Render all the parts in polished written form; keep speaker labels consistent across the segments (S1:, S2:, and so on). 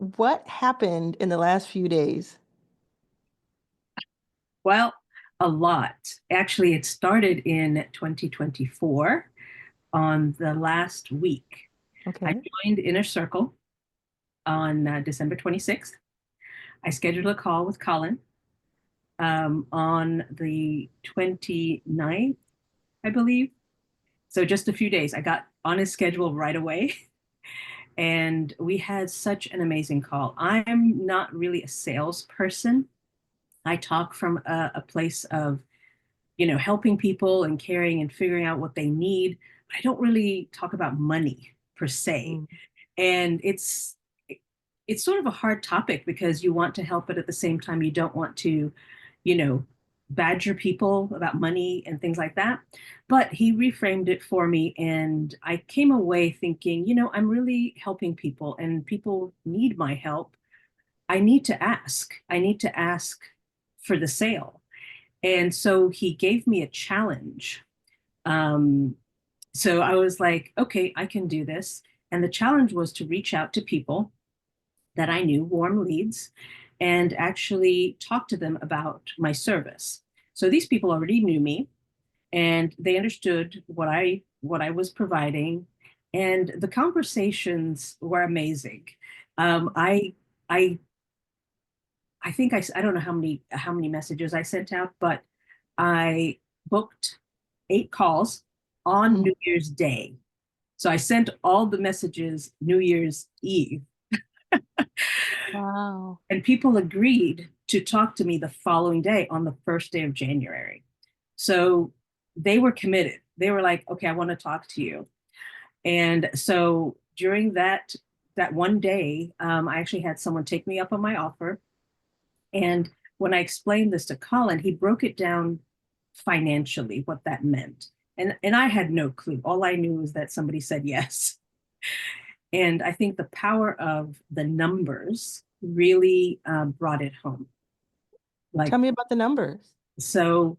S1: What happened in the last few days?
S2: Well, a lot. Actually, it started in 2024 on the last week. I
S1: Okay.
S2: joined Inner Circle on December 26th. I scheduled a call with Colin on the 29th, I believe. So just a few days. I got on his schedule right away. And we had such an amazing call. I'm not really a salesperson. I talk from a place of helping people and caring and figuring out what they need. I don't really talk about money per se.
S1: Mm.
S2: And it's sort of a hard topic because you want to help, but at the same time, you don't want to, you know, badger people about money and things like that. But he reframed it for me, and I came away thinking, I'm really helping people, and people need my help. I need to ask. I need to ask for the sale. And so he gave me a challenge. Um, so I was like, okay, I can do this. And the challenge was to reach out to people that I knew, warm leads, and actually talk to them about my service. So these people already knew me and they understood what I was providing. And the conversations were amazing. I I I think I don't know how many messages I sent out, but I booked 8 calls on
S1: Mm.
S2: New Year's Day. So I sent all the messages New Year's Eve,
S1: Wow.
S2: and people agreed to talk to me the following day on the first day of January. So they were committed. They were like, "Okay, I want to talk to you." And so during that one day, I actually had someone take me up on my offer. And when I explained this to Colin, he broke it down financially, what that meant. And I had no clue. All I knew was that somebody said yes. And I think the power of the numbers really brought it home.
S1: Tell
S2: Like,
S1: me about the numbers.
S2: so,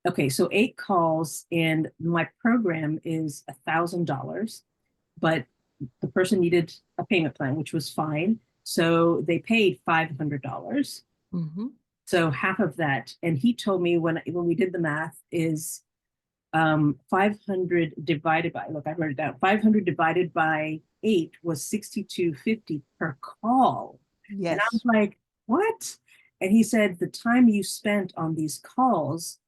S2: okay, so 8 calls, and my program is $1,000, but the person needed a payment plan, which was fine. So they paid $500.
S1: Hmm.
S2: So half of that, and he told me when we did the math is 500 divided by, look, I wrote it down. 500 divided by 8 was 62.50 per call. And I was
S1: Yes.
S2: like, what? And he said the time you spent on these calls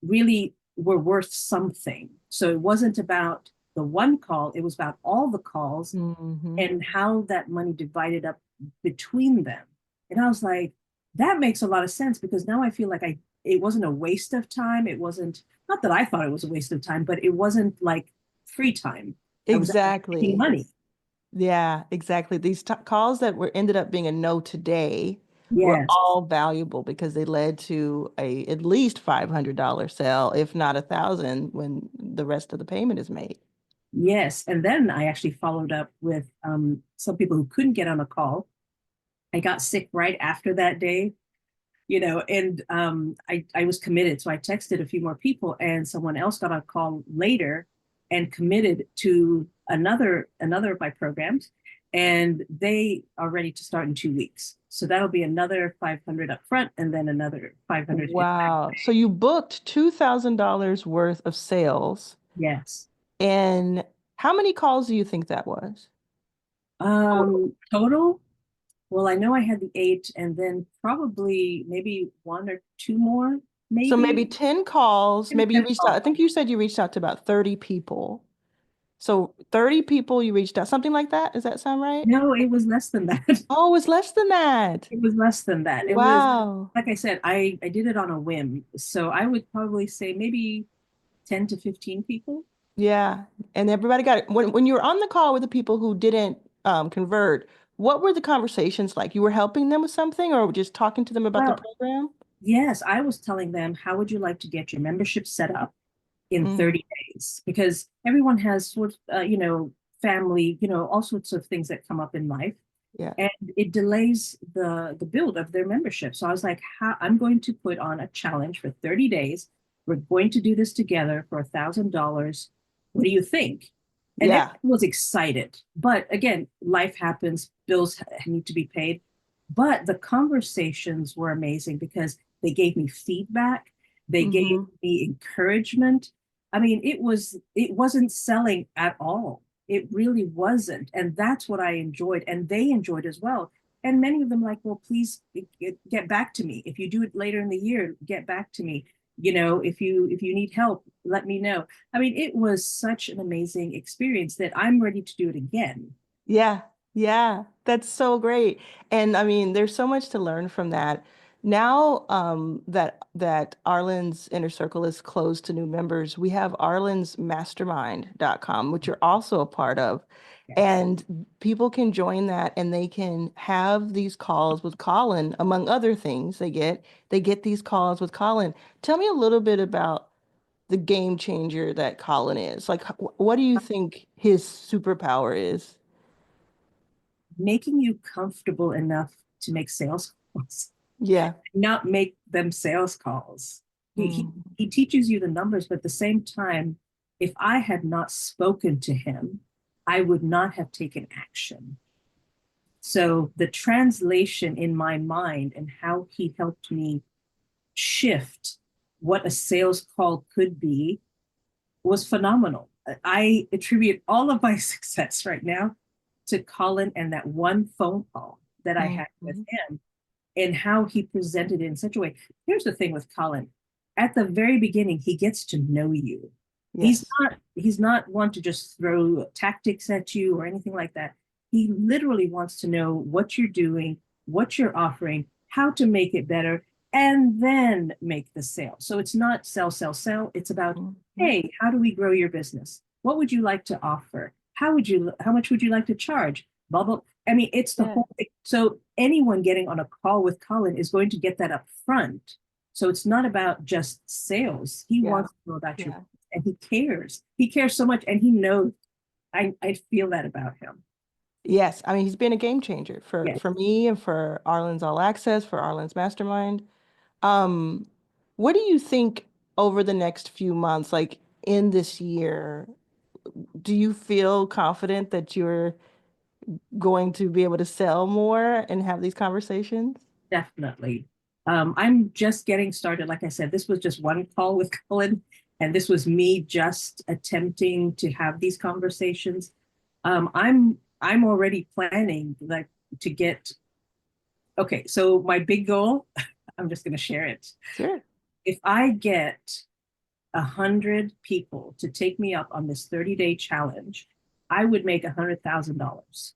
S2: really were worth something. So it wasn't about the one call, it was about all the calls
S1: Hmm.
S2: and how that money divided up between them. And I was like, that makes a lot of sense because now I feel like it wasn't a waste of time. It wasn't, not that I thought it was a waste of time, but it wasn't like free time. I was actually making
S1: Exactly.
S2: money.
S1: Yeah, exactly. These calls that were ended up being a no today were
S2: Yes.
S1: all valuable because they led to a at least $500 sale, if not 1,000, when the rest of the payment is made.
S2: Yes. And then I actually followed up with some people who couldn't get on a call. I got sick right after that day, and I was committed. So I texted a few more people, and someone else got on a call later and committed to another of my programs, and they are ready to start in 2 weeks. So that'll be another 500 up front, and then another 500 in back.
S1: Wow. So you booked $2,000 worth of sales.
S2: Yes.
S1: And how many calls do you think that was? Total.
S2: Total. Well, I know I had the 8, and then probably maybe one or two more,
S1: So
S2: maybe
S1: maybe 10 calls.
S2: maybe
S1: Maybe you
S2: 10
S1: reached out.
S2: calls.
S1: I think you said you reached out to about 30 people. So 30 people you reached out, something like that. Does that sound right?
S2: No, it was less than that.
S1: Oh, it's less than that.
S2: It was less than that. It was,
S1: Wow.
S2: like I said, I did it on a whim. So I would probably say maybe 10 to 15 people.
S1: Yeah. And everybody got it. When you were on the call with the people who didn't convert, what were the conversations like? You were helping them with something or just talking to them about the
S2: Well,
S1: program?
S2: yes, I was telling them, how would you like to get your membership set up in
S1: Mm,
S2: 30 days? Because everyone has sort of, family, all sorts of things that come up in life.
S1: yeah.
S2: And it delays the build of their membership. So I was like, I'm going to put on a challenge for 30 days. We're going to do this together for $1,000. What do you think? And
S1: Yeah.
S2: everyone was excited. But again, life happens, bills need to be paid. But the conversations were amazing because they gave me feedback, they gave
S1: Hmm.
S2: me encouragement. I mean, it wasn't selling at all. It really wasn't. And that's what I enjoyed. And they enjoyed as well. And many of them like, well, please get back to me. If you do it later in the year, get back to me. If you need help, let me know. I mean, it was such an amazing experience that I'm ready to do it again.
S1: Yeah, yeah, that's so great. And I mean, there's so much to learn from that. Now that Arlen's Inner Circle is closed to new members, we have arlensmastermind.com, which you're also a part of.
S2: Yes,
S1: And people can join that and they can have these calls with Colin, among other things they get these calls with Colin. Tell me a little bit about the game changer that Colin is. Like, what do you think his superpower is?
S2: making you comfortable enough to make sales calls,
S1: Yeah.
S2: not make them sales calls. He, he,
S1: Mm,
S2: he teaches you the numbers, but at the same time, if I had not spoken to him, I would not have taken action. So the translation in my mind and how he helped me shift what a sales call could be was phenomenal. I attribute all of my success right now to Colin and that one phone call that I
S1: mm,
S2: had with
S1: mhm.
S2: him and how he presented it in such a way. Here's the thing with Colin. At the very beginning, he gets to know you.
S1: Yes.
S2: He's not one to just throw tactics at you or anything like that. He literally wants to know what you're doing, what you're offering, how to make it better, and then make the sale. So it's not sell, sell, sell. It's about,
S1: Mhm.
S2: hey, how do we grow your business? What would you like to offer? How much would you like to charge? Blah, blah. I mean, it's the
S1: Yeah.
S2: whole thing. So anyone getting on a call with Colin is going to get that up front. So it's not about just sales. He
S1: Yeah.
S2: wants to know about your,
S1: Yeah.
S2: and he cares. He cares so much, and he knows. I feel that about him.
S1: Yes. I mean, he's been a game changer for
S2: Yeah,
S1: me and for Arlen's All Access, for Arlen's Mastermind. Um, what do you think over the next few months, like in this year, do you feel confident that you're going to be able to sell more and have these conversations?
S2: definitely. I'm just getting started. Like I said, this was just one call with Colin, and this was me just attempting to have these conversations. I'm already planning like to get. Okay, so my big goal, I'm just going to share it.
S1: Sure.
S2: If I get 100 people to take me up on this 30-day challenge, I would make $100,000.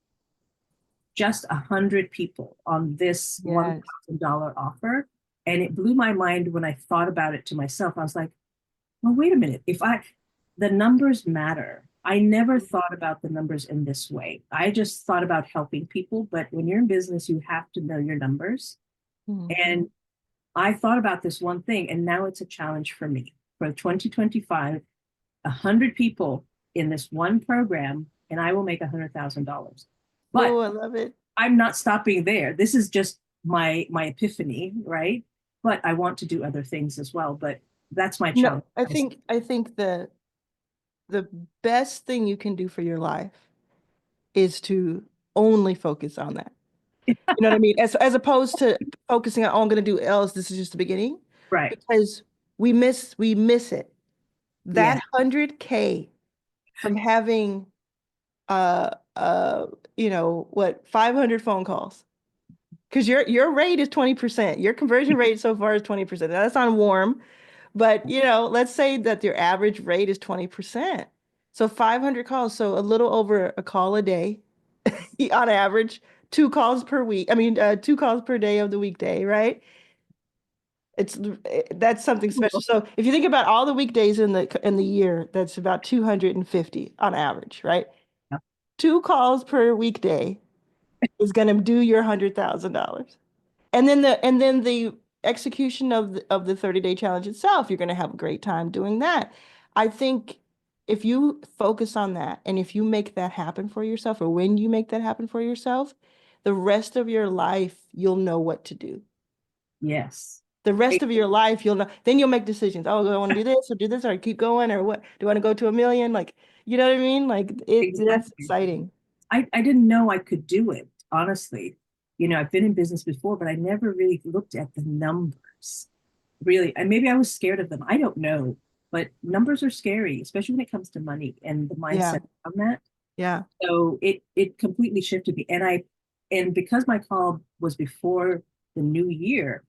S2: Just 100 people on this
S1: Yes.
S2: $1,000 offer. And it blew my mind when I thought about it to myself. I was like, well, wait a minute. The numbers matter. I never thought about the numbers in this way. I just thought about helping people. But when you're in business, you have to know your numbers.
S1: Mhm.
S2: And I thought about this one thing, and now it's a challenge for me. For 2025, 100 people in this one program, and I will make $100,000. But
S1: Oh, I love it.
S2: I'm not stopping there. This is just my epiphany, right? But I want to do other things as well. But that's my
S1: No,
S2: challenge.
S1: I think the best thing you can do for your life is to only focus on that. You know what I mean? As opposed to focusing on, oh, I'm going to do else. This is just the beginning,
S2: Right.
S1: because we miss it.
S2: Yeah.
S1: That 100K from having uh uh 500 phone calls, because your rate is 20%. Your conversion rate so far is 20%. Now, that's on warm, but let's say that your average rate is 20%. So 500 calls, so a little over a call a day on average, two calls per week. I mean, two calls per day of the weekday, right? That's something special. So if you think about all the weekdays in the year, that's about 250 on average, right? Two calls per weekday is going to do your $100,000. And then the execution of the 30-day challenge itself, you're going to have a great time doing that. I think if you focus on that and if you make that happen for yourself, or when you make that happen for yourself, the rest of your life, you'll know what to do.
S2: Yes.
S1: The rest of your life, you'll know, then you'll make decisions. Oh, do I want to do this or keep going, or what? Do I want to go to a million? Like, You know what I mean? Like that's
S2: Exactly.
S1: exciting.
S2: I didn't know I could do it, honestly. I've been in business before, but I never really looked at the numbers. Really. And maybe I was scared of them. I don't know. But numbers are scary, especially when it comes to money and the
S1: Yeah.
S2: mindset on that.
S1: Yeah.
S2: So it completely shifted me. And because my call was before the new year,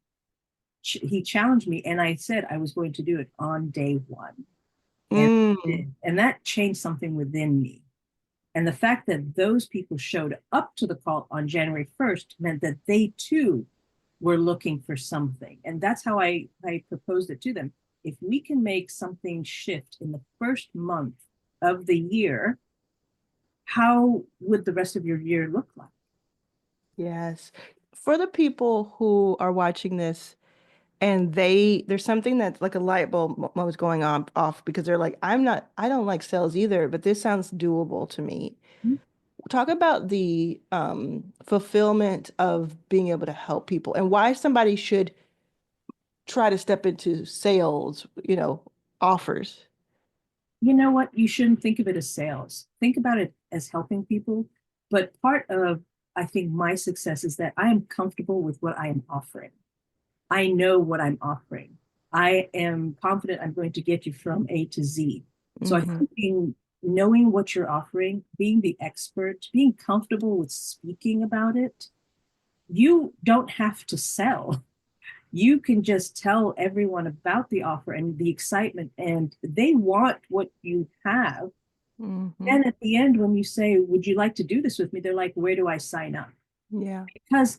S2: he challenged me and I said I was going to do it on day one. And
S1: Mm.
S2: and that changed something within me. And the fact that those people showed up to the call on January 1st meant that they too were looking for something. And that's how I proposed it to them. If we can make something shift in the first month of the year, how would the rest of your year look like?
S1: Yes. For the people who are watching this and there's something that's like a light bulb was going on off because they're like, I don't like sales either, but this sounds doable to me. Talk about the fulfillment of being able to help people and why somebody should try to step into sales, offers.
S2: You know what? You shouldn't think of it as sales. Think about it as helping people. But part of, I think, my success is that I am comfortable with what I am offering. I know what I'm offering. I am confident I'm going to get you from A to Z. So I
S1: Hmm.
S2: think knowing what you're offering, being the expert, being comfortable with speaking about it, you don't have to sell. You can just tell everyone about the offer and the excitement, and they want what you have.
S1: Hmm.
S2: Then at the end, when you say, "Would you like to do this with me?" They're like, "Where do I sign up?"
S1: Yeah.
S2: Because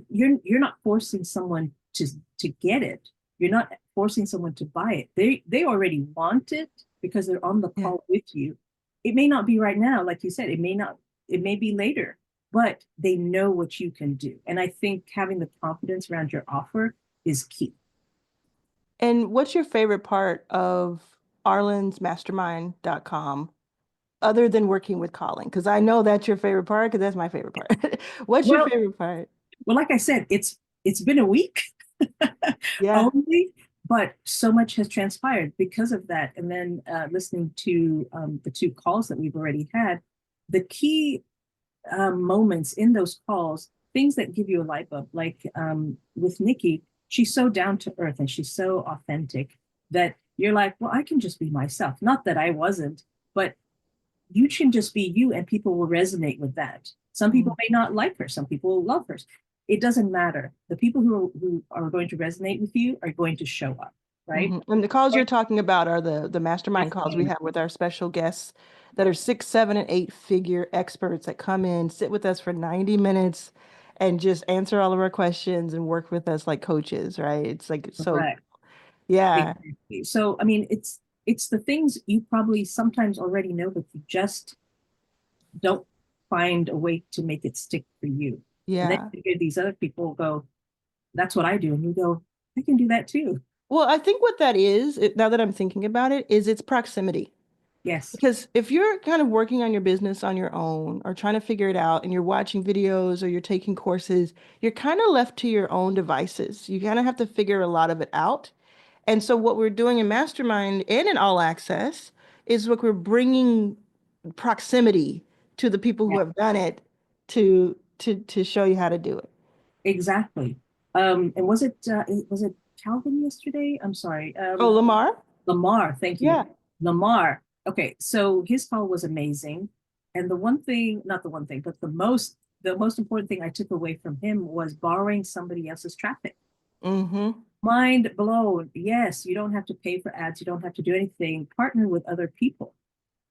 S2: you're not forcing someone to get it. You're not forcing someone to buy it. They already want it because they're on the
S1: Yeah.
S2: call with you. It may not be right now, like you said. It may be later, but they know what you can do. And I think having the confidence around your offer is key.
S1: And what's your favorite part of arlansmastermind.com other than working with Colin? Because I know that's your favorite part, because that's my favorite part. What's your
S2: Well,
S1: favorite part?
S2: well, like I said, it's been a week
S1: Yeah.
S2: only, but so much has transpired because of that. And then listening to the two calls that we've already had, the key moments in those calls, things that give you a light bulb, like with Nikki, she's so down to earth and she's so authentic that you're like, well, I can just be myself. Not that I wasn't, but you can just be you and people will resonate with that. Some people
S1: Mm.
S2: may not like her, some people will love her. It doesn't matter. The people who are going to resonate with you are going to show up, right?
S1: Mhm. And the calls you're talking about are the mastermind calls we have with our special guests that are 6, 7, and 8-figure experts that come in, sit with us for 90 minutes and just answer all of our questions and work with us like coaches, right? It's like so,
S2: Correct.
S1: yeah,
S2: Exactly. So I mean, it's the things you probably sometimes already know, but you just don't find a way to make it stick for you. And then
S1: yeah.
S2: you hear these other people go, "That's what I do," and you go, "I can do that too."
S1: Well, I think what that is, now that I'm thinking about it, is it's proximity.
S2: Yes.
S1: Because if you're kind of working on your business on your own or trying to figure it out and you're watching videos or you're taking courses, you're kind of left to your own devices. You kind of have to figure a lot of it out. And so what we're doing in Mastermind and in All Access is what we're bringing proximity to the people who
S2: Yeah.
S1: have done it to show you how to do it.
S2: Exactly. And was it Calvin yesterday? I'm sorry.
S1: Oh, Lamar?
S2: Lamar, thank you.
S1: Yeah.
S2: Lamar. Okay, so his call was amazing. And the one thing, not the one thing, but the most important thing I took away from him was borrowing somebody else's traffic.
S1: Mm-hmm.
S2: Mind blown. Yes, you don't have to pay for ads, you don't have to do anything. Partner with other people.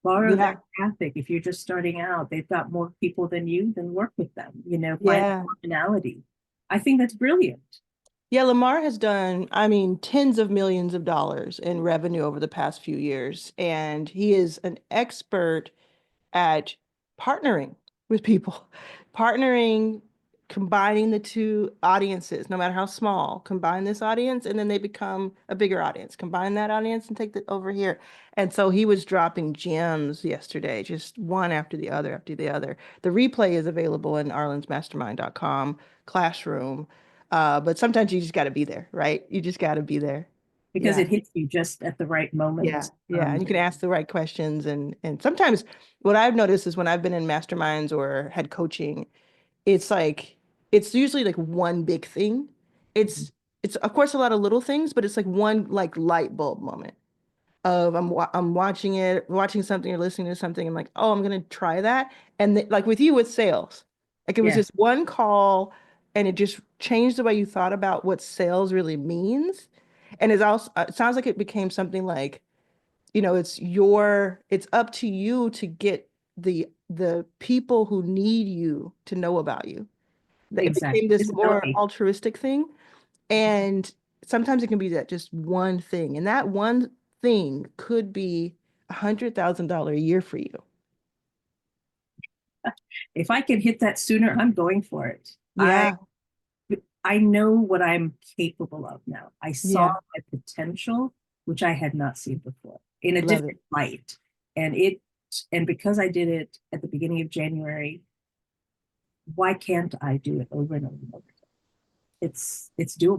S2: Borrow their
S1: Yeah.
S2: traffic. If you're just starting out, they've got more people than you, then work with them, find
S1: Yeah.
S2: commonality. I think that's brilliant.
S1: Yeah, Lamar has done, I mean, tens of millions of dollars in revenue over the past few years. And he is an expert at partnering with people, partnering, combining the two audiences, no matter how small, combine this audience and then they become a bigger audience. Combine that audience and take it over here. And so he was dropping gems yesterday, just one after the other after the other. The replay is available in arlansmastermind.com classroom. But sometimes you just got to be there, right? You just got to be there.
S2: because
S1: Yeah.
S2: it hits you just at the right
S1: Yeah.
S2: moment.
S1: Yeah. And you can ask the right questions. And sometimes what I've noticed is when I've been in masterminds or had coaching, it's like it's usually like one big thing. It's of course a lot of little things, but it's like one like light bulb moment of I'm watching something or listening to something. I'm like, oh, I'm gonna try that. And like with you with sales, like it was
S2: Yeah,
S1: just one call, and it just changed the way you thought about what sales really means. And it's also it sounds like it became something like, it's up to you to get the people who need you to know about you. That it
S2: exactly.
S1: became this more
S2: Visibility.
S1: altruistic thing. And sometimes it can be that just one thing. And that one thing could be $100,000 a year for you.
S2: If I can hit that sooner, I'm going for it.
S1: Yeah.
S2: I know what I'm capable of now. I saw
S1: Yeah.
S2: my potential, which I had not seen before, in a
S1: Love it.
S2: different light. And it and because I did it at the beginning of January, why can't I do it over and over and over? It's doable.